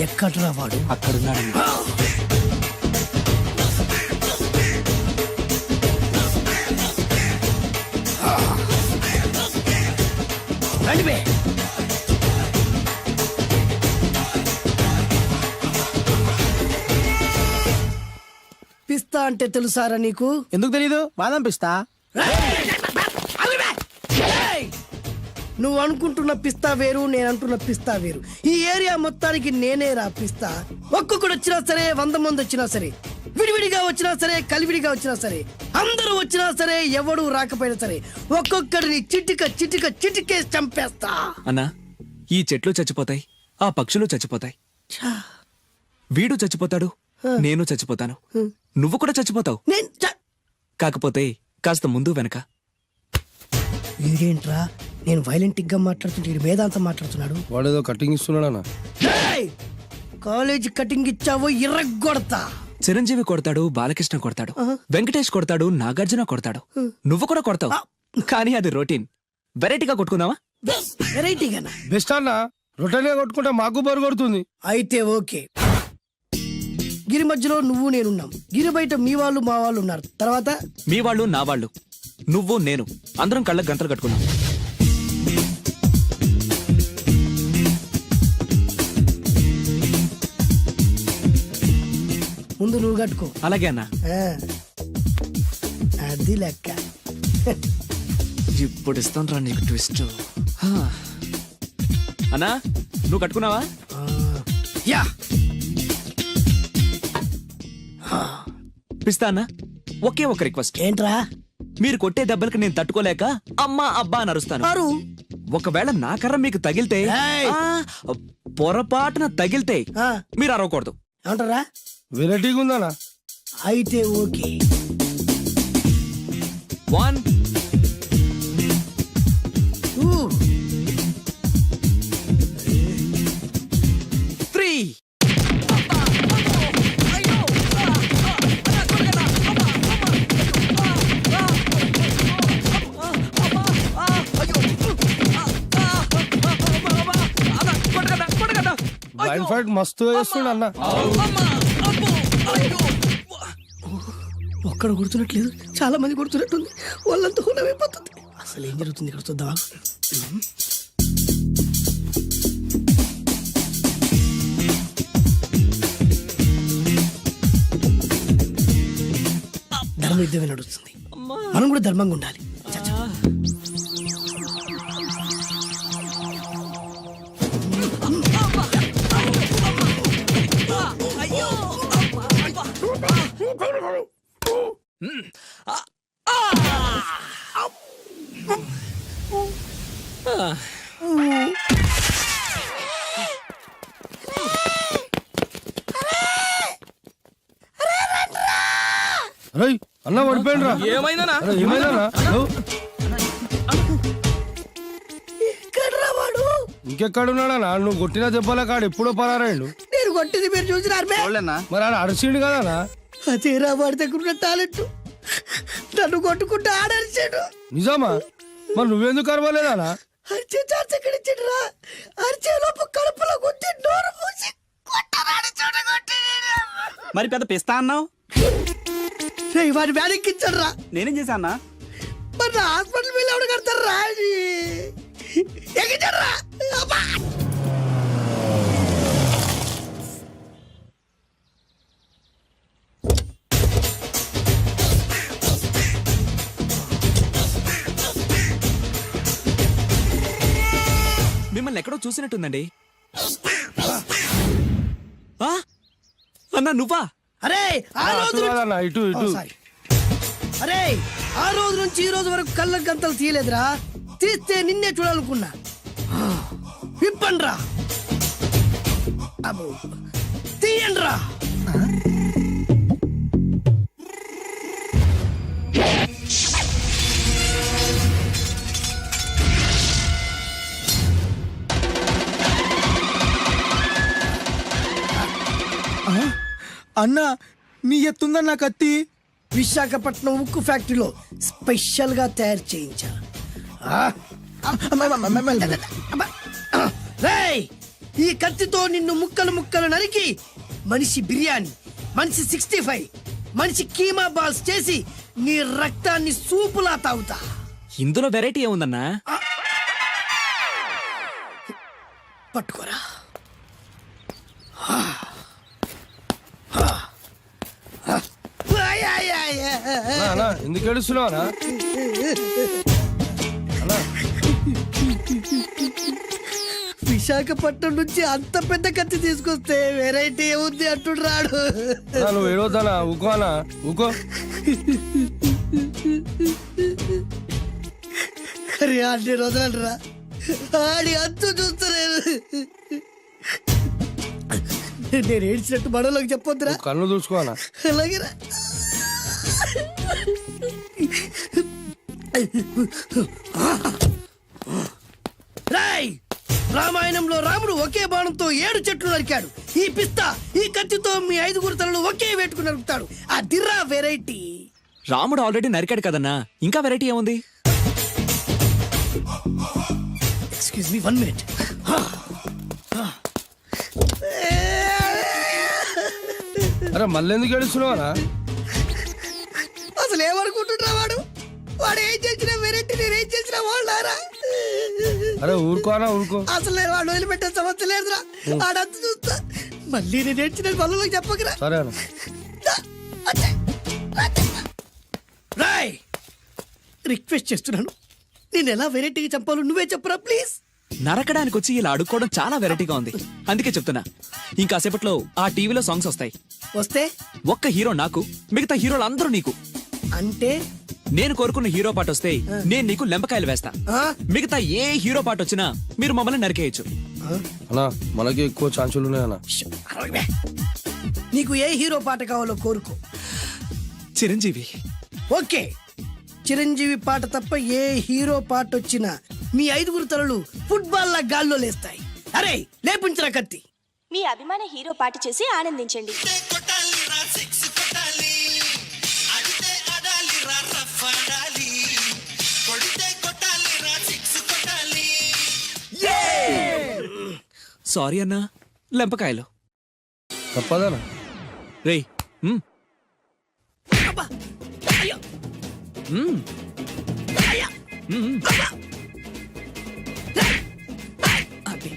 ఎక్కడ్రా వాడు? అక్కడున్నాడు. రండి బే. పిస్తా అంటే తెలుసారా నీకు? ఎందుకు తెలీదు? బాదం పిస్తా. నువ్వు అనుకుంటున్న పిస్తా వేరు, నేను అంటున్న పిస్తా వేరు. ఈ ఏరియా మొత్తానికి నేనే రా పిస్తా. ఒక్కొక్కడు వచ్చినా సరే, 100 మంది వచ్చినా సరే, విడివిడిగా వచ్చినా సరే, కలివిడిగా వచ్చినా సరే, అందరూ వచ్చినా సరే, ఎవడు రాకపోయినా సరే, ఒక్కొక్కడిని చిటికేసి చంపేస్తా. అన్నా, ఈ చెట్లు చచ్చిపోతాయి, ఆ పక్షులు చచ్చిపోతాయి, వీడు చచ్చిపోతాడు, నేను చచ్చిపోతాను, నువ్వు కూడా చచ్చిపోతావు. కాకపోతే కాస్త ముందు వెనక. వీడేంట్రా నేను వైలెంటిక్ గా మాట్లాడుతుంటే వేదాంతం మాట్లాడుతున్నాడు. వాడేదో కటింగ్ ఇస్తున్నాడా? కాలేజ్ కటింగ్ ఇచ్చావో ఇర్రగొడతా. చిరంజీవి కొడతాడు, బాలకృష్ణ కొడతాడు, వెంకటేష్ కొడతాడు, నాగార్జున కొడతాడు, నువ్వు కూడా కొడతావు. కానీ అది రొటీన్. వెరైటీగా కొట్టుకుందామా? వెరైటీగానా? బెస్ట్ అన్న. రొట్టెనే కొట్టుకుంటే మాకు బరు కొడుతుంది. అయితే ఓకే. గిరి మధ్యలో నువ్వు నేనున్నాం. గిరి బయట మీ వాళ్ళు మా వాళ్ళు ఉన్నారు. తర్వాత మీ వాళ్ళు నా వాళ్ళు, నువ్వు నేను, అందరం కళ్ళకు గంటలు కట్టుకున్నాం. ముందు నువ్వు కట్టుకో. అలాగే అన్నా. అది లెక్క. ఇప్పుడు ఇస్తాను రా నీకు ట్విస్ట్. అన్నా, నువ్వు కట్టుకున్నావా? యా. పిస్తా అన్నా, ఒకే ఒక రిక్వెస్ట్. ఏంట్రా? మీరు కొట్టే దెబ్బలకి నేను తట్టుకోలేక అమ్మా అబ్బా అని అరుస్తాను. ఒకవేళ నా కర్ర మీకు తగిలితే, పొరపాటున తగిలితే మీరు అరవకూడదు. ఏమంటారా? వెరైటీగా ఉందనా? అయితే ఓకే. 1 2 3. వైల్డ్ ఫైట్ మస్తు వేస్తుండ అన్న. ఒక్కడ కొడుతున్నట్లేదు, చాలా మంది కొడుతున్నట్టుంది. వాళ్ళంతా హులమైపోతుంది. అసలు ఏం జరుగుతుంది ఇక్కడ చూద్దామా? ధర్మ యుద్ధమే నడుస్తుంది. మనం కూడా ధర్మంగా ఉండాలి. అన్న పడిపోయిండ్రా. ఏమైందనా? ఇంకెక్కడున్నాడా? నువ్వు కొట్టిన దెబ్బల కాడు ఎప్పుడో పరారాడు. నేను కొట్టింది మీరు చూసినారు. మరి ఆడ అరిసిండు కదనా? అదేరా వాడి దగ్గర ఉన్న టాలెంట్. నన్ను కొట్టుకుంటూ ఆడరిచాడు. నిజమా? మరి నువ్వెందుకు అరవలేదానా? అరిచే ఛాన్స్ ఎక్కడ ఇచ్చాడురా? అరిచే లోపు కడుపులో కొట్టి నోరు మూసి కొట్టరాడు చూడగొట్టి. మరి పెద్ద పిస్తా అన్నావు? వాడి వ్యానికి ఇచ్చాడు రా. నేనేం చేశానా? మరి నా హాస్పిటల్ బిల్ ఎవడు కడతారు రా? ఎక్కించాడు రా. మిమ్మల్ని ఎక్కడో చూసినట్టుందండి. అన్నా నువ్వా? అరే ఆ రోజు ఇటు అరే ఆ రోజు నుంచి ఈ రోజు వరకు కళ్ళ గంతలు తీయలేదురా. తీస్తే నిన్నే చూడాలనుకున్నా. విప్పండ్రా. అబ్బో తీయండ్రా. అన్నా నీ ఎత్తుందన్న కత్తి. విశాఖపట్నం ఉక్కు ఫ్యాక్టరీలో స్పెషల్ గా తయారు చేయించా. ఈ కత్తితో నిన్ను ముక్కలు ముక్కలు నరికి మనిషి బిర్యానీ, మనిషి 65, మనిషి కీమా బాల్స్ చేసి నీ రక్తాన్ని సూపులా తాగుతా. ఇందులో వెరైటీ ఏముందన్నా? పట్టుకోరా. అన్నా ఎందుకు ఏడుస్తున్నావు అన్నా? విశాఖపట్నం నుంచి అంత పెద్ద కత్తి తీసుకొస్తే వెరైటీ ఏముంది అంటుడు రాడు. అన్నా, నువ్వు ఏడవద్దానా? ఊకో అన్నా, ఊకో. అరే అన్ని రోజులరా ఆడి అంతు చూస్తలేదు. నేను ఏడ్చినట్టు మనలోకి చెప్పొద్దురా. నువ్వు కళ్ళు చూసుకో అన్నా. అలాగేరా. రాయ్, రామాయణంలో రాముడు ఒకే బాణంతో 7 చెట్లు నరికాడు. ఈ పిస్తా ఈ కత్తితో మీ 5 తలలు ఒకే వేటుకు నరుకుతాడు. ఆ దిర్రా వెరైటీ. రాముడు ఆల్రెడీ నరికాడు కదన్నా, ఇంకా వెరైటీ ఏముంది? Excuse me 1 minute. అరే మళ్ళీ ఎందుకు ఏడుస్తున్నావు అన్నా? అసలు ఏమనుకుంటున్నా వాడు? వాడు ఏం చేసినా వెరైటీ, నేనేం చేసినా వాళ్ళారా? అరే ఊరుకో అన్నా, ఊరుకో. అసలు నేను వాడు వదిలిపెట్టే సమస్య లేదురా. ఆడంత చూస్తా. మళ్ళీ నేను ఏడ్చిన పనులకు చెప్పకరా. సరే అన్న. రాయ్, రిక్వెస్ట్ చేస్తున్నాను, నేను ఎలా వెరైటీగా చంపాలో నువ్వే చెప్పరా ప్లీజ్. నరకడానికి వచ్చి ఇలా అడుక్కోవడం చాలా వెరైటీగా ఉంది, అందుకే చెప్తున్నా. ఇంకాసేపట్లో ఆ టీవీలో సాంగ్స్ వస్తాయి. వస్తే ఒక్క హీరో నాకు, మిగతా హీరోలు అందరూ నీకు. అంటే నేను కోరుకున్న హీరో పాట వస్తే నేను నీకు లెంపకాయలు వేస్తా. ఆ? మిగతా ఏ హీరో పాట వచ్చినా మీరు మమ్మల్ని నరికేయచ్చు. అన్నా మనకి ఎక్కువ ఛాన్సులు ఉన్నాయి అన్న. అరవై. నీకు ఏ హీరో పాట కావాలో కోరుకో. చిరంజీవి. ఓకే, చిరంజీవి పాట తప్ప ఏ హీరో పాట వచ్చినా మీ 5 తలలు ఫుట్బాల్ లా గాల్లో లేస్తాయి. అరే లేపుంచరా కత్తి. మీ అభిమాన హీరో పాట చేసి ఆనందించండి. సారీ అన్నా, లెంపకాయలు. తప్పదనా? రేయ్, అబ్బా! అయ్యో! అయ్యా! అబ్బా! అది.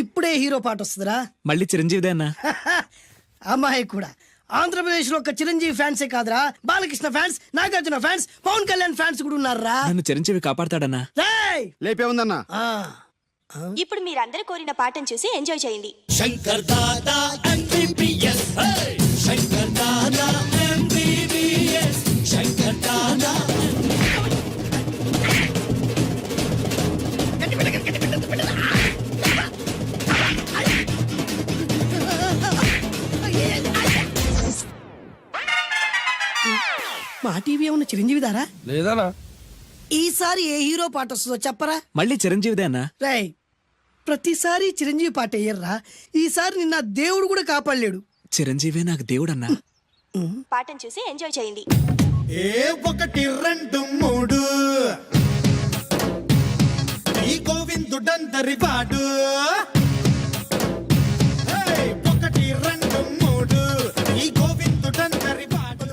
ఇప్పుడే హీరో పాట వస్తుందిరా. మళ్ళీ చిరంజీవిదే అన్నా. అమ్మాయి కూడా ఆంధ్రప్రదేశ్ లో ఒక చిరంజీవి ఫ్యాన్సే కాదురా, Balakrishna fans, Nagarjuna fans, Pawan Kalyan fans కూడా ఉన్నారా. నన్ను చిరంజీవి కాపాడతాడన్నా. రేయ్! లేపే ఉందన్నా. ఆ, ఇప్పుడు మీరందరూ కోరిన పాటను చూసి ఎంజాయ్ చేయండి. శంకర్ దాదా MBBS శంకర్ దాదా MBBS శంకర్ దాదా మా టీవీ ఏమన్నా చిరంజీవి దారా? లేదనా? ఈసారి ఏ హీరో పాట వస్తుందో చెప్పరా. మళ్ళీ చిరంజీవిదే అన్నా. రేయ్, ప్రతిసారి చిరంజీవి పాట వేయర్రా. ఈసారి నిన్న దేవుడు కూడా కాపాడలేడు. చిరంజీవే నాకు దేవుడన్నా. పాటను చూసి ఎంజాయ్ చేయండి. 1 2 3 ఈ గోవిందుడందరి వాడు 1 2 3 ఈ గోవిందుడందరి వాడు.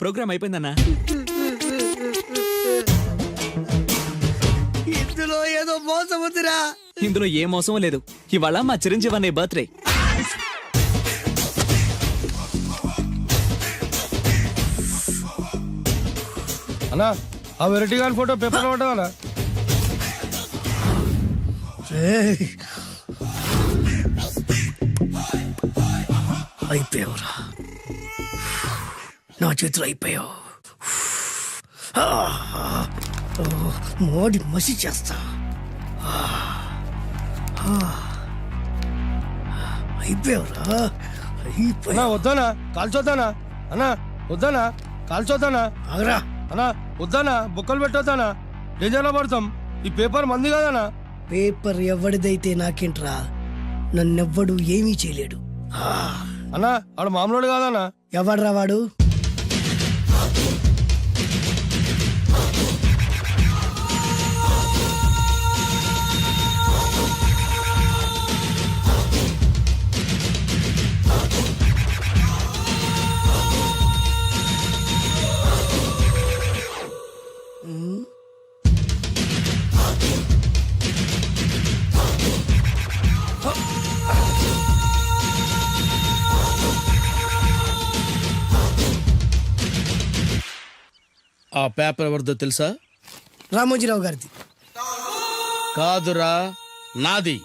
ప్రోగ్రామ్ అయిపోయిందన్నా. ఇందులో ఏదో మోసం ఉందిరా. ఇందులో ఏ మోసం లేదు. ఇవాళ మా చిరంజీవి అనే బర్త్డే. అన్నా ఆ వెరైటీ గాని ఫోటో పేపర్ పడ్డా? అయిపోయావురా, నా చేతులు అయిపోయావు. మోడి మసి చేస్తా. అయిపోయావురా, అయిపోయా. అన్నా వద్దానా కాల్చొద్దానా? అన్నా వద్దానా కాల్చొద్దానా? ఆగరా. అన్నా వద్దానా బొక్కలు పెట్టొద్దానా? డేంజర్లో పడతాం. ఈ పేపర్ మంది కదనా? పేపర్ ఎవడిదైతే నాకేంట్రా, నన్నెవ్వడు ఏమీ చేయలేడు. అన్నా ఆడు మామూలు కాదనా? ఎవడ్రా వాడు? ఆ పేపర్ ఎవరిదో తెలుసా? రామోజీరావు గారిది. కాదురా, నాది.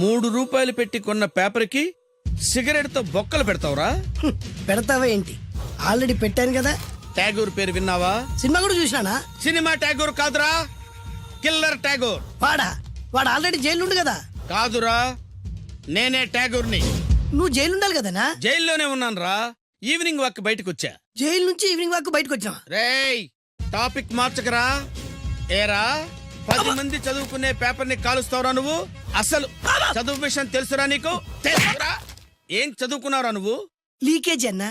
3 రూపాయలు పెట్టి కొన్న పేపర్కి సిగరెట్తో బొక్కలు పెడతావురా? పెడతావా ఏంటి? ఆల్రెడీ పెట్టాను కదా. ట్యాగూర్ పేరు విన్నావా? సినిమా కూడా చూసినానా? సినిమా ట్యాగూర్ కాదురా, కిల్లర్ ట్యాగూర్. వాడు ఆల్రెడీ జైలు ఉండు కదా. కాదురా, నేనే ట్యాగూర్ని. నువ్వు జైలు ఉండాలి కదనా? జైల్లోనే ఉన్నానురా. ఈవినింగ్ వాక్ బయటకు వచ్చా. జైలు నుంచి ఈవినింగ్ వాక్ బయటకు వచ్చినా. రేయ్, టాపిక్ మార్చకరా. ఏరా, 10 మంది చదువుకునే పేపర్ ని కాలుస్తావురా నువ్వు? అసలు చదువు విషయం తెలుసురా నీకు? తెలుసురా? ఏం చదువుకున్నావురా నువ్వు? లీకేజీ అన్నా.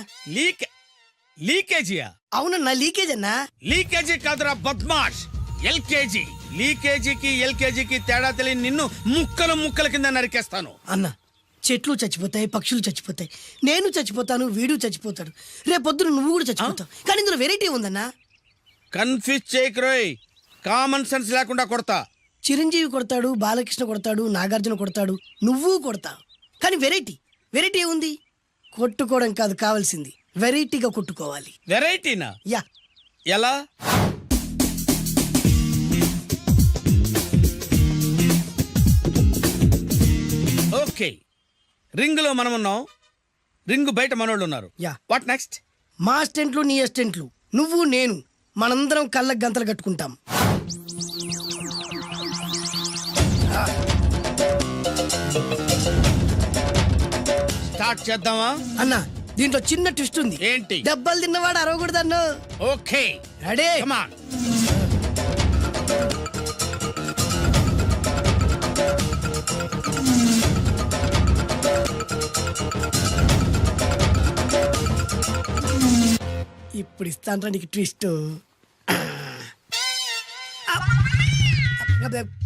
లీకేజీయా? అవునన్నా, లీకేజ్ అన్నా. లీకేజీ కాదురా బద్మాష్, ఎల్కేజీ. లీకేజీకి ఎల్కేజీకి తేడా తెలియని నిన్ను ముక్కలు ముక్కల కింద నరికేస్తాను. అన్నా, చెట్లు చచ్చిపోతాయి, పక్షులు చచ్చిపోతాయి, నేను చచ్చిపోతాను, వీడు చచ్చిపోతాడు, రేపొద్దున నువ్వు కూడా చచ్చిపోతావు. కానీ ఇందులో వెరైటీ ఉందన్నా. కన్ఫ్యూజ్ చేయకురోయ్, కామన్ సెన్స్ లేకుండా కొడతా. చిరంజీవి కొడతాడు, బాలకృష్ణ కొడతాడు, నాగార్జున కొడతాడు, నువ్వు కొడతావు. కానీ వెరైటీ ఉంది. కొట్టుకోవడం కాదు కావాల్సింది, వెరైటీగా కొట్టుకోవాలి. వెరైటీనా? యా. ఎలా? ఓకే, రింగ్ లో మనం ఉన్నాం, రింగ్ బయట మనోళ్ళు ఉన్నారు. యా. What next? మా అసిస్టెంట్లు, నీ అసిస్టెంట్లు, నువ్వు నేను, మనందరం కళ్ళకు గంతలు కట్టుకుంటాం. స్టార్ట్ చేద్దామా? అన్నా, దీంట్లో చిన్న ట్విస్ట్ ఉంది. ఏంటి? దెబ్బలు తిన్నవాడు అరవకూడదు అన్న. Okay, ready? Come on. ఇప్పుడు ఇస్తాను నీకు ట్విస్ట్.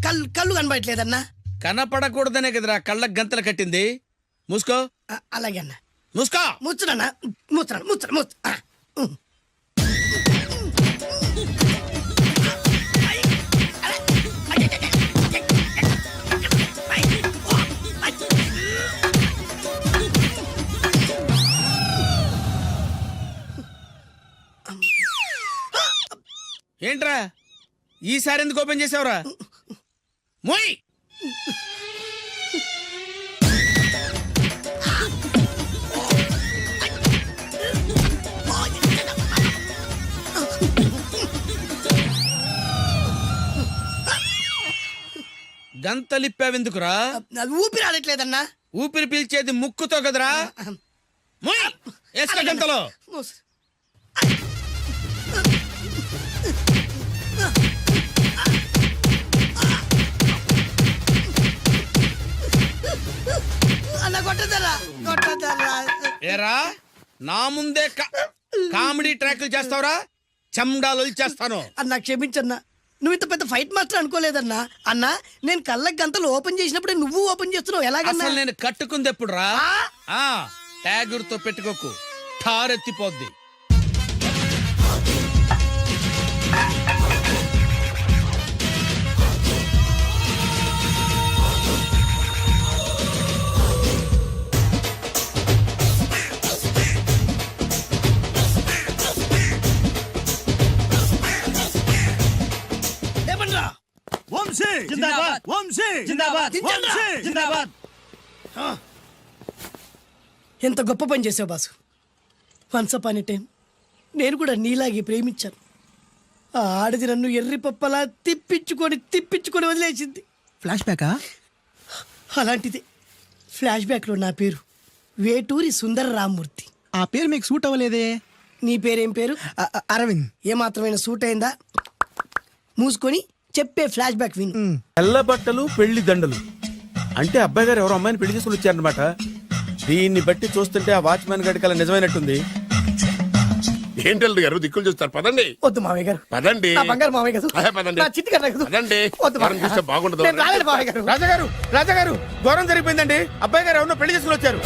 కళ్ళు కనబడట్లేదన్నా. కనపడకూడదనే కదరా కళ్ళకు గంతలు కట్టింది. మూసుకో. అలాగే అన్న. మూసుకో. ముచ్చునన్నా, ముచ్చున. ఏంట్రా ఈసారి ఎందుకు ఓపెన్ చేసావురా? మోయ్. గంతలిప్పావెందుకురా? ఊపిరి ఆడట్లేదన్నా. ఊపిరి పీల్చేది ముక్కుతో కదరా. మోయ్, వేసుకో గంతలో. అన్న కొట్టదరా. ఏరా, నా ముందే కామెడీ ట్రాక్లు చేస్తావురా? చెమ్డాలు చేస్తాను. అన్నా క్షమించన్నా, నువ్వు ఇంత పెద్ద ఫైట్ మాస్టర్ అనుకోలేదన్నా. అన్నా, నేను కళ్ళకి గంతలు ఓపెన్ చేసినప్పుడే నువ్వు ఓపెన్ చేస్తున్నావు, ఎలాగన్నా? అసలు నేను కట్టుకుంది ఎప్పుడు రా? ట్యాగుర్తో పెట్టుకోకు, ఠారెత్తిపోద్ది. ఎంత గొప్ప పని చేసావు boss. Once upon a time నేను కూడా నీలాగే ప్రేమించాను. ఆ ఆడది నన్ను ఎర్రి పప్పలా తిప్పించుకొని వదిలేసింది. ఫ్లాష్ బ్యాకా? అలాంటిది ఫ్లాష్ బ్యాక్లో నా పేరు వేటూరి సుందర రామ్మూర్తి. ఆ పేరు మీకు సూట్ అవ్వలేదే. నీ పేరేం పేరు? అరవింద్. ఏమాత్రమైన సూట్ అయిందా? మూసుకొని చెప్పే ఫ్లాష్ బ్యాక్ విను. తెల్ల బట్టలు పెళ్లి దండలు అంటే అబ్బాయి గారు ఎవరో అమ్మాయిని పెళ్లి చేసుకుని వచ్చారనమాట. దీన్ని బట్టి చూస్తుంటే ఆ వాచ్మెన్ గడి కల నిజమైనట్టుంది. ఏంటల్లుడు గారు దిక్కులు చూస్తారు? పదండి. వద్దు మామయ్య గారు. పదండి. నా బంగారు మామయ్య గారు. అదే పదండి. నా చిట్టి గారు నాకు. పదండి. వద్దు ఎవరిని చూస్తే బాగుండదు. నేను రాలేదు మామయ్య గారు. రాజాగారు ఘోరం జరిగిపోయిందండి. అబ్బాయి గారు ఎవరినో పెళ్లి చేసుకుని వచ్చారు.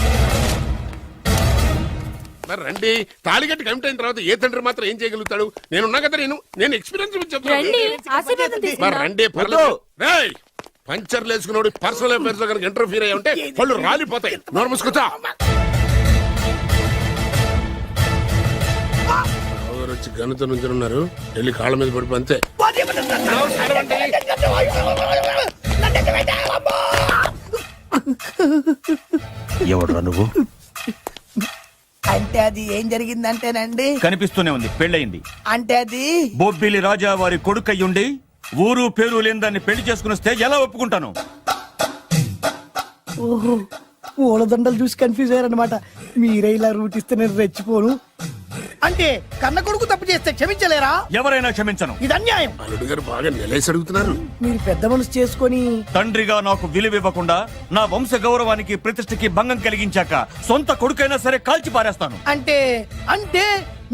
మరి రండి. తాళిగట్టి కమిట్ అయిన తర్వాత ఏ తండ్రి మాత్రం ఏం చేయగలుగుతాడు? నేనున్నా కదా, నేను ఎక్స్పీరియన్స్ చెప్తాను. మరి రండి, పర్లేదు. రేయ్, పంచర్లు వేసుకున్నాడు పర్సనల్ అఫైర్స్ లో కనుక ఇంటర్ఫీర్ అయ్యి ఉంటే వాళ్ళు రాలిపోతాయి. నోరు మూసుకొచ్చా. వచ్చి గనుత నుంచి ఉన్నారు. వెళ్ళి కాళ్ళ మీద పడిపో అంతే. ఎవడురా నువ్వు? అంటే అది ఏం జరిగిందంటేనండి, కనిపిస్తూనే ఉంది, పెళ్ళయింది. అంటే అది బొబ్బిలి రాజా వారి కొడుకయ్యుండి ఊరు పేరు లేని దాన్ని పెళ్లి చేసుకుని వస్తే ఎలా ఒప్పుకుంటాను? ఓహో ఓలదండలు చూసి కన్ఫ్యూజ్ అయ్యారనమాట. మీరే ఇలా రూట్ ఇస్తే నేను రెచ్చిపోను. అంటే కన్న కొడుకు తప్పు చేస్తే క్షమించలేరా? ఎవరైనా క్షమించను. ఇది అన్యాయం. అల్లుడు గారు బాగా నిలేసి అడుగుతున్నారు. మీరు పెద్ద మనసు చేసుకొని తండ్రిగా నాకు విలువ ఇవ్వకుండా నా వంశ గౌరవానికి ప్రతిష్టకి భంగం కలిగించాక సొంత కొడుకైనా సరే కాల్చి పారేస్తాను. అంటే అంటే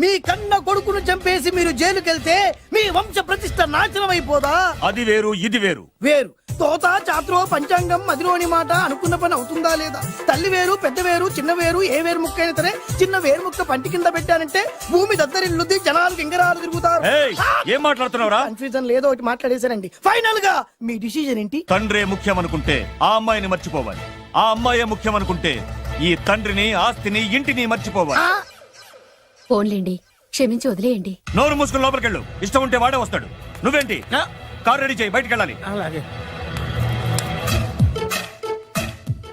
మీ కన్న కొడుకును చంపేసి మీరు జైలుకెళ్తే మీ వంశ ప్రతిష్ట నాశనం అయిపోదా? అది వేరు, ఇది వేరు. వేరు. తోత చాత్రో పంచాంగం మదిలోని మాట అనుకున్న పని అవుతుందా లేదా? తల్లి వేరు, పెద్ద వేరు, చిన్న వేరు, ఏ వేరు ముక్క అయినా సరే చిన్న వేరు ముక్క పంటి కింద పెట్టానంటే భూమి దద్దరిల్లుద్ది, జనాలు గింగరాలు తిరుగుతారు. ఏయ్, ఏం మాట్లాడుతున్నావురా? కన్ఫ్యూజన్ లేదో ఒకటి మాట్లాడేశానండి. ఫైనల్ గా మీ డిసిజన్ ఏంటి? తండ్రే ముఖ్యం అనుకుంటే ఆ అమ్మాయిని మర్చిపోవాలి. ఆ అమ్మాయే ముఖ్యం అనుకుంటే ఈ తండ్రిని, ఆస్తిని, ఇంటిని మర్చిపోవాలి. ఫోన్లేండి, క్షమించి వదిలేయండి. నోరు మూసుకుని లోపలికెళ్ళు. ఇష్టం ఉంటే వాడే వస్తాడు. నువ్వేంటి? కారు రెడీ చేయి, బయటికి వెళ్ళాలి.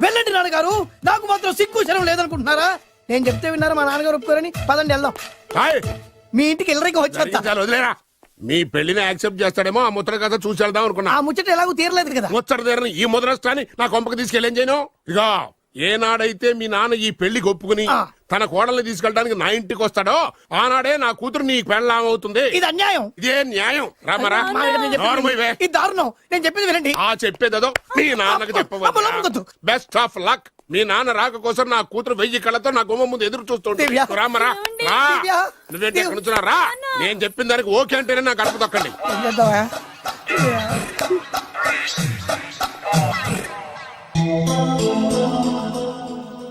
వెళ్ళండి నాన్నగారు. నాకు మాత్రం సిగ్గు శరం లేదనుకుంటున్నారా? నేను చెప్తే విన్నారా? మా నాన్నగారు ఒప్పుకోరని. పదండి వెళ్దాం. హాయ్. మీ ఇంటికి ఎల్లరికి వచ్చేస్తా. చాలు, వదిలేరా. మీ పెళ్లిని యాక్సెప్ట్ చేస్తాడేమో ఆ ముద్ర కథ చూసి వెళ్దాం అనుకున్నా. ఆ ముచ్చట ఎలాగో తీరలేదు కదా. ముచ్చట తీరని ఈ ముద్రస్తాని నా కొంపకి తీసుకెళ్ళేం చేయను. ఇక ఏనాడైతే మీ నాన్న ఈ పెళ్లికి ఒప్పుకుని తన కోడల్ని తీసుకెళ్ళడానికి నా ఇంటికి వస్తాడో ఆనాడే నా కూతురు నీ పెళ్ళాం అవుతుంది. ఇది అన్యాయం. ఇదే న్యాయం. రామరా, ఇది దారుణం. నేను చెప్పేది వినండి. ఆ చెప్పేదో మీ నాన్నకు చెప్పవచ్చు. Best of luck. మీ నాన్న రాక కోసం నా కూతురు 1000 కళ్ళతో నా గుమ్మ ముందు ఎదురు చూస్తుంటే. రామరా, రా. నువ్వేంటి ఎక్కడ నుంచున్నా? రా. నేను చెప్పిన దానికి ఓకే అంటేనే నా గడప తొక్కండి.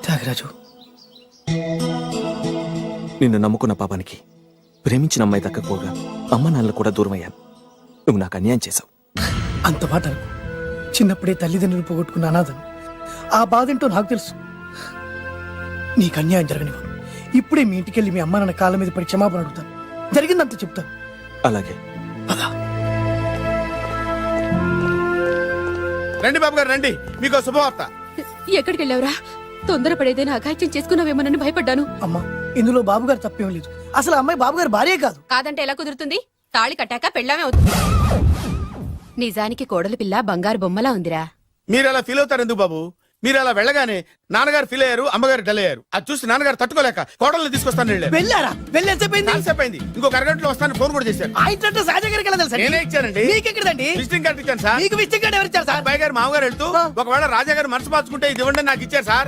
త్యాగరాజు, నిన్ను నమ్ముకున్న పాపానికి ప్రేమించిన అమ్మాయి దక్కకపోగా అమ్మ నాన్నలు కూడా దూరం అయ్యాను. నువ్వు నాకు అన్యాయం చేశావు. అంత మాట అనుకో. చిన్నప్పుడే తల్లిదండ్రులు పోగొట్టుకున్న అనాథను. ఆ బాధేంటో నాకు తెలుసు. నీకు అన్యాయం జరగనివ్వను. ఇప్పుడే మీ ఇంటికెళ్ళి మీ అమ్మ నాన్న కాళ్ళ మీద పడి క్షమాపణ అడుగుతాను. జరిగిందంత చెప్తాను. అలాగే. రండి బాబు గారు, రండి. మీకు శుభవార్త. ఎక్కడికి వెళ్ళావురా? తొందరపడేదైనా అఘాయిత్యం చేసుకున్నావేమోనని భయపడ్డాను. అమ్మా, ఇందులో బాబుగారు తప్పేం లేదు. అసలు ఆ అమ్మాయి బాబుగారు భార్యే కాదు. కాదంటే ఎలా కుదురుతుంది? తాళి కట్టాక పెళ్ళామే అవుతుంది. నిజానికి కోడలి పిల్ల బంగారు బొమ్మలా ఉందిరా. మీరు అలా ఫీల్ అవుతారు ఎందుకు బాబు? మీరు అలా వెళ్ళగానే నాన్నగారు ఫీల్ అయ్యారు, అమ్మగారు డల్ అయ్యారు. అది చూసి నాన్నగారు తట్టుకోలేక కోడల్ని తీసుకొస్తాను వెళ్ళారు. వెళ్ళారా? వెళ్ళేసేపోయింది. కాసేపోయింది. ఇంకొక అరగంటలో వస్తాను ఫోన్ కూడా చేశారు. ఆ ఇంట్లో సహజ గారికి ఎలా తెలుసా? నేనే ఇచ్చానండి. మీకెక్కడండి? విజిటింగ్ కార్డు ఇచ్చాను సార్. మీకు విజిటింగ్ కార్డు ఎవరు ఇచ్చారు సార్? అబ్బాయి గారు మామగారు వెళ్తూ ఒకవేళ రాజా గారు మనసు మార్చుకుంటే ఇది ఇవ్వండి నాకు ఇచ్చారు సార్.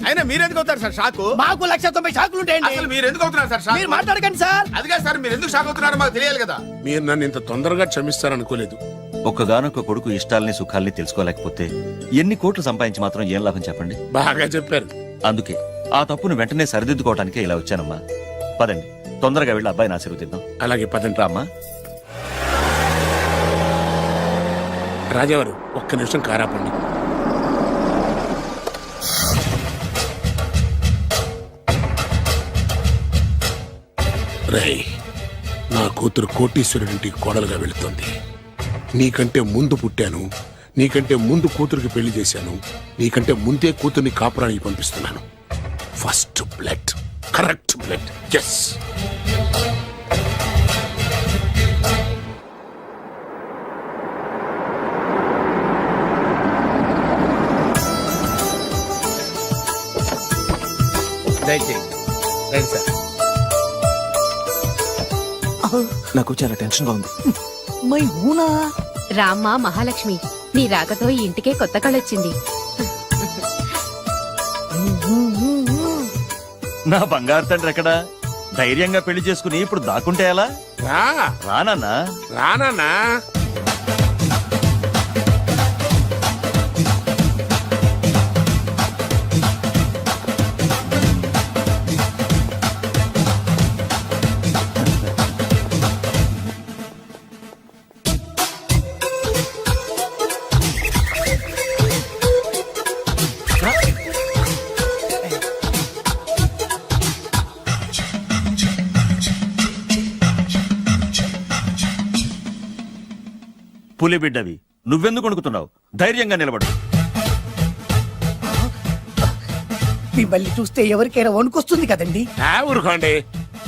అయినా మీరు ఎందుకు అవుతారు సార్ షాక్? మాకు 190 షాకులు ఉంటాయండి. అసలు మీరు ఎందుకు అవుతున్నారు సార్ షాక్? మీరు మాట్లాడకండి సార్. అదిగా సార్, మీరు ఎందుకు షాక్ అవుతున్నారో మాకు తెలియాలి కదా. మీరు నన్ను ఇంత తొందరగా క్షమిస్తారనుకోలేదు. ఒక్కగానొక్క కొడుకు ఇష్టాల్ని సుఖాల్ని తెలుసుకోలేకపోతే ఎన్ని కోట్లు సంపాదించి మాత్రం ఏం లాభం చెప్పండి? బాగా చెప్పారు. అందుకే ఆ తప్పును వెంటనే సరిదిద్దుకోవటానికే ఇలా వచ్చానమ్మా. పదండి, తొందరగా వెళ్ళి అబ్బాయిని ఆశీర్వదిద్దాం. అలాగే పదండి. రామ్మా. రాజావారు ఒక్క నిమిషం కారాపండి. రేయ్, నా కూతురు కోటీశ్వరుడింటికి కోడలుగా వెళుతోంది. నీకంటే ముందు పుట్టాను, నీకంటే ముందు కూతురికి పెళ్లి చేశాను, నీకంటే ముందే కూతుర్ని కాపురానికి పంపిస్తున్నాను. First blood, correct blood. Yes. దయచేయండి రండి సార్. నాకు చాలా టెన్షన్ గా ఉంది. మై హూనా రామ్మ మహాలక్ష్మి, నీ రాకతో ఈ ఇంటికే కొత్త కళొచ్చింది. నా బంగారు తండ్రి ఎక్కడా? ధైర్యంగా పెళ్లి చేసుకుని ఇప్పుడు దాక్కుంటే ఎలా? రా రానన్నా. రానా పులి బిడ్డవి, నువ్వెందుకు వణుకుతున్నావు? ధైర్యంగా నిలబడు. మిమ్మల్ని చూస్తే ఎవరికైనా వణుకొస్తుంది కదండి. ఊరుకోండి.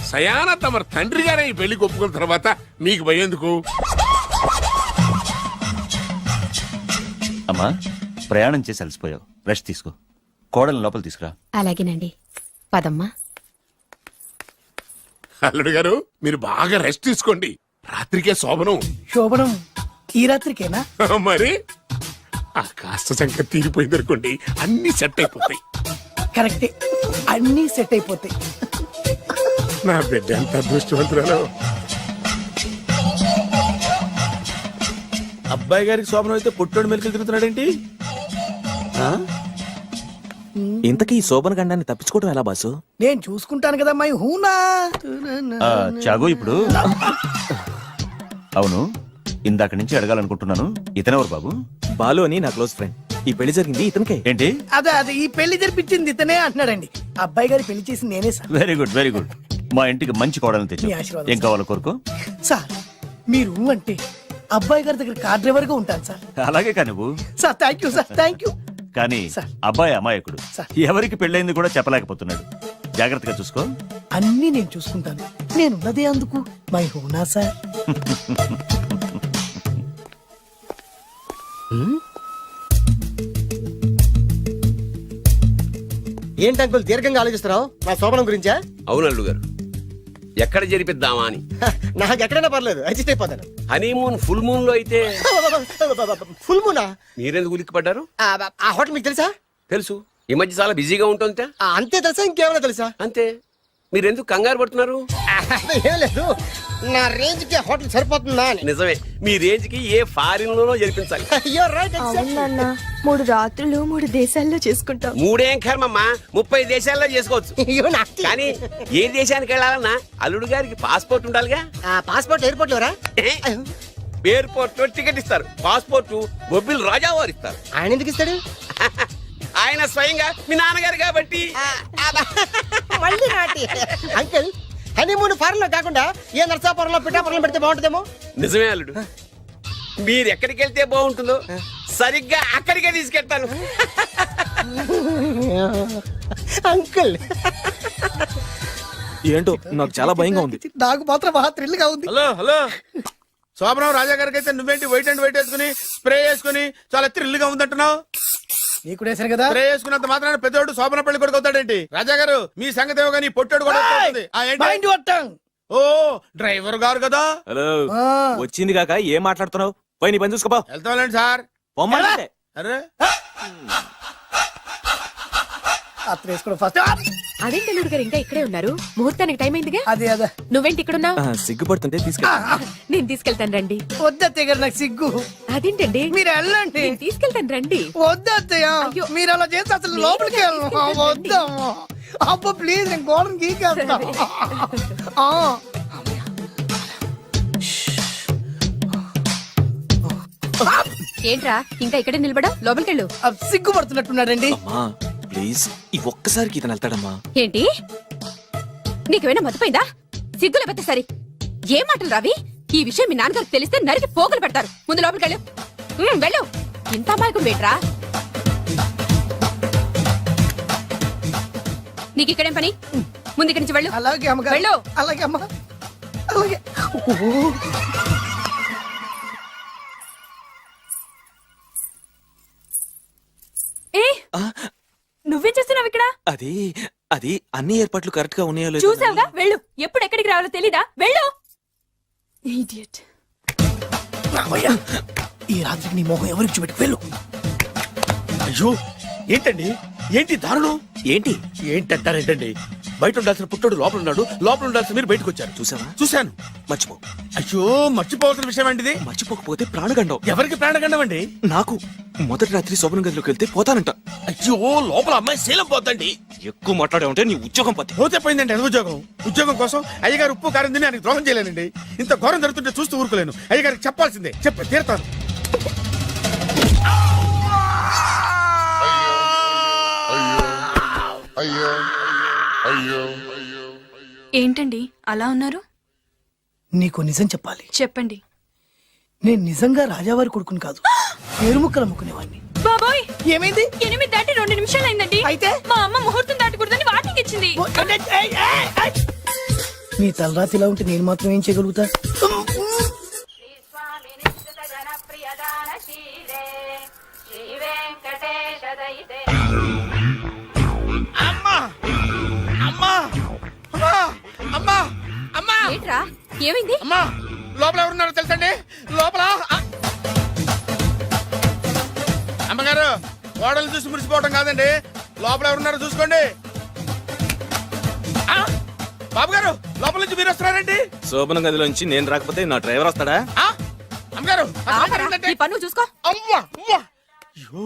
సయాన తమ తండ్రి గారే ఈ పెళ్లి ఒప్పుకున్న తర్వాత మీకు భయందుకు? అమ్మా, ప్రయాణం చేసి అలసిపోయావు, రెస్ట్ తీసుకో. కోడలు లోపల తీసుకురా. అలాగేనండి, పదమ్మా. అల్లుడు గారు, మీరు బాగా రెస్ట్ తీసుకోండి. రాత్రికే శోభనం. శోభనం ఈ రాత్రికేనా? మరి ఆ కాస్త సంఖ్య తీరిపోయింది అనుకోండి, అన్ని సెట్ అయిపోతాయి. కరెక్టే, అన్నీ సెట్ అయిపోతాయి. నా బిడ్డ ఎంత అదృష్టవంతురాలు. అబ్బాయి గారికి శోభనం అయితే పుట్టోడు మెలికలు తిరుగుతున్నాడేంటి? ఇంతకీ ఈ శోభన గండాన్ని తప్పించుకోవడం ఎలా బాసు? నేను చూసుకుంటాను కదా మై హూనా. చాగు ఇప్పుడు. అవును, ఇందాక నుంచి అడగాలనుకుంటున్నాను, ఇతనెవరు బాబు? బాలు అని నా క్లోజ్ ఫ్రెండ్. ఈ పెళ్లి జరిగింది ఇతనికే. ఏంటి? అదే ఈ పెళ్లి జరిపించింది ఇతనే అంటున్నాడండి. అబ్బాయి గారి పెళ్లి చేసింది నేనే sir. Very good, very good. మా ఇంటికి మంచి కోడలను తెచ్చు. మీ ఆశీర్వాదం ఏం కావాలో కోరుకో. సార్ మీరు అంటే అబ్బాయి గారి దగ్గర కార్ డ్రైవర్ గా ఉంటాను సార్. అలాగే కానీ నువ్వు. Sir thank you sir, thank you. కానీ సార్. అబ్బాయి అమాయకుడు, సార్. ఎవరికి పెళ్ళైంది కూడా చెప్పలేకపోతున్నాడు. జాగ్రత్తగా చూసుకో. అన్నీ నేను చూసుకుంటాను. నేనున్నదే అందుకు మై హూనా సార్. ఏంటి అంకుల్ దీర్ఘంగా ఆలోచిస్తున్నావు? నా శోభనం గురించా? అవును అల్లు గారు, ఎక్కడ జరిపిద్దామా అని. నాకు ఎక్కడైనా పర్లేదు, అడ్జస్ట్ అయిపోతాను. హనీమూన్ ఫుల్ మూన్ లో అయితే ఫుల్ మూనా? మీరెందుకు ఉలిక్కిపడ్డారు? ఆ హోటల్ మీకు తెలుసా? తెలుసు, ఈ మధ్య చాలా బిజీగా ఉంటుంది. అంతే తెలుసా, ఇంకేమైనా తెలుసా? అంతే. మీరెందుకు కంగారు పడుతున్నారు? ఏం లేదు, నా రేంజ్ కి హోటల్ సరిపోతుందా అని. నిజమే, మీ రేంజ్ కి ఏ ఫారిన్ లోనో జరిపించాలి. You're right, exactly. అవునన్నా, 3 రాత్రులు 3 దేశాల్లో చేసుకుంటాం. 3 ఏం కర్మమ్మా, 30 దేశాల్లో చేసుకోవచ్చు. You nasty. కానీ ఏ దేశానికి వెళ్ళాలన్నా అల్లుడు గారికి పాస్పోర్ట్ ఉండాలిగా. Passport airport LoRa? ఎయిర్పోర్ట్ లో టికెట్ ఇస్తారు, పాస్పోర్ట్ బొబ్బిల్ రాజా వారు ఇస్తారు. ఆయన ఎందుకు ఇస్తాడు? ఆయన స్వయంగా మీ నాన్నగారు కాబట్టి. మళ్ళీ నాటి అంకుల్, హనీమూన్ ఫారెన్ లో కాకుండా ఏ నర్సాపురంలో పిఠాపురంలో పెడితే బాగుంటుందేమో. నిజమే అల్లుడు, మీరు ఎక్కడికి వెళ్తే బాగుంటుందో సరిగ్గా అక్కడికే తీసుకెళ్తాను. అంకుల్ ఏంటో నాకు చాలా భయంగా ఉంది. నాకు మాత్రం బాగా థ్రిల్ గా ఉంది. హలో హలో, శోభనం రాజా గారికి అయితే నువ్వేంటి వైట్ అండ్ వైట్ వేసుకుని స్ప్రే వేసుకుని చాలా థ్రిల్ గా ఉందంటున్నావు? నీకు వేసారు కదా. స్ప్రే వేసుకున్నంత మాత్రాన పెద్దోడు శోభన పెళ్లి కొడుకు అవుతాడేంటి? రాజా గారు మీ సంగతి ఏమో కానీ పొట్టోడు కూడా అవుతుంది. మైండ్ కొట్టాం. ఓ డ్రైవర్ గారు కదా. హలో, వచ్చింది కాక ఏం మాట్లాడుతున్నావు? పోయి నీ పని చూసుకోపో. వెళ్తాంలేండి సార్. పొమ్మంటే. అరే అత్త వేసుకోవడం ఫస్ట్. అదేంటి అల్లుడు గారు ఇంకా ఇక్కడే ఉన్నారు? ముహూర్తానికి టైం అయిందిగా. అదే అదే నువ్వేంటి ఇక్కడున్నావు? సిగ్గుపడుతుంటే తీసుకెళ్ళి. నేను తీసుకెళ్తాను రండి. వద్దత్తయ్య గారు, నాకు సిగ్గు. అదేంటండి, మీరు వెళ్ళండి. నేను తీసుకెళ్తాను రండి. వద్దత్తయ్య, అయ్యో. మీరు అలా చేస్తే అసలు లోపలికి వెళ్ళను. వద్దమ్మా. అబ్బా ప్లీజ్, నేను గోడను గీకేస్తా. ఏంట్రా ఇంకా ఇక్కడే నిలబడా? లోపలికెళ్ళు. సిగ్గుపడుతున్నట్టున్నాడండి. అమ్మా ప్లీజ్, ఈ ఒక్కసారికి ఇతను వెళ్తాడమ్మా. ఏంటి, నీకేమైనా మతిపోయిందా? సిగ్గు లేకపోతే సరి. ఏం మాటలు రావి? ఈ విషయం మీ నాన్నగారికి తెలిస్తే నరికి పోగులు పెడతారు. ముందు లోపలికెళ్ళు. వెళ్ళు. ఇంత అమాయకుడు వేట్రా? నీకు ఇక్కడేం పని? ముందు ఇక్కడి నుంచి వెళ్ళు. అలాగే అమ్మగారు. వెళ్ళు. అలాగే అమ్మా, అలాగే. ఏ, నువ్వేం చేస్తున్నావు ఇక్కడ? అది అది అన్ని ఏర్పాట్లు కరెక్ట్ గా ఉన్నాయో లేదో చూసావుగా వెళ్ళు ఎప్పుడు ఎక్కడికి రావాలో తెలీదా వెళ్ళు Idiot. రామయ్య, ఈ రాత్రికి నీ మొహం ఎవరికి చూపెట్టి వెళ్ళు. అయ్యో ఏంటండి ఏంటి దారుణం ఏంటి ఏంటంటారేంటండి బయట ఉండాల్సిన పుట్టోడు లోపల ఉన్నాడు లోపల ఉండాల్సిన మీరు బయటకు వచ్చారు చూసావా చూశాను మర్చిపో అయ్యో మర్చిపోవాల్సిన విషయం ఏంటిది మర్చిపోకపోతే ప్రాణగండం ఎవరికి ప్రాణగండం అండి నాకు మొదటి రాత్రి శోభన గదిలోకి వెళ్తే పోతానంట. అయ్యో లోపల అమ్మాయి శీలం పోద్దండి ఎక్కువ మాట్లాడే ఉంటే నీ ఉద్యోగం పత్తి. పోతే పోయిందండి అది ఉద్యోగం కోసం అయ్యగారు ఉప్పు కారం తిని ఆయనకు ద్రోహం చేయలేనండి ఇంత ఘోరం జరుగుతుంటే చూస్తూ ఊరుకోలేను అయ్యగారికి చెప్పాల్సిందే చెప్పి తీరుతాను ఏంటండి అలా ఉన్నారు నీకు నిజం చెప్పాలి. చెప్పండి నేను నిజంగా రాజావారి కొడుకుని కాదు, పేరుముక్కలు అమ్ముకునేవాడిని. బాబోయ్ ఏమైంది? 8 దాటి 2 నిమిషాలు అయిందండి. అయితే? మా అమ్మ ముహూర్తం దాటకూడదని వార్నింగ్ ఇచ్చింది. నీ తలరాతి ఇలా ఉంటే నేను మాత్రం ఏం చేయగలుగుతా? అమ్మా అమ్మా అమ్మా అమ్మా అమ్మా ఏంట్రా ఏమైంది? అమ్మా లోపల ఎవరున్నారో తెలుసండి లోపల అమ్మగారు ఓడలు చూసి మురిసిపోవటం కాదండి లోపల ఎవరున్నారో చూసుకోండి ఆ, బాబు గారు లోపల నుంచి మీరు వస్తున్నారండి శోభన గదిలోంచి నేను రాకపోతే నా డ్రైవర్ వస్తాడా? ఆ, అమ్మగారు అసలు ఆపరా, ఏంటంటే- నీ పన్ను చూసుకో. అమ్మా అమ్మా అయ్యో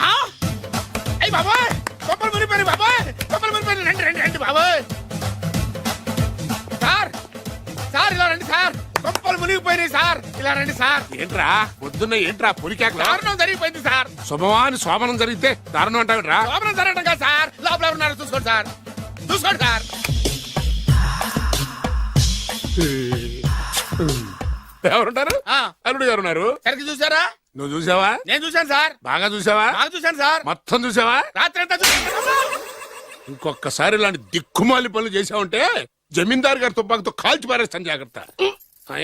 ఆ! అయ్ బాబాయ్ కొప్పలు మునిపోయి బాబాయ్ కొప్పలు మునిపోయి రండి రండి రండి బాబాయ్ సార్ సార్ ఇలా రండి సార్ కొప్పలు మునిగిపోయినాయి సార్ ఇలా రండి సార్ ఏంట్రా పొద్దున్న ఏంట్రా పులికేక దారుణం జరిగిపోయింది సార్ శుభమాని శోభనం జరిగితే దారుణం అంటావేంట్రా లోపల జరగడం కాదు సార్ లోపల ఎవరున్నారో చూసుకోండి సార్ చూసుకోండి సార్ ఎవరుంటారు ఆ. అల్లుడు గారు ఉన్నారు సరిగ్గా చూసారా నువ్వు చూసావా నేను చూశాను సార్ బాగా చూసావా బాగా చూశాను సార్ మొత్తం చూసావా రాత్రి అంతా చూశాను ఇంకొకసారి ఇలాంటి దిక్కుమాలి పనులు చేసావంటే జమీందారు గారి తుపాకుతో కాల్చి పారేస్తాను జాగ్రత్త ఐ!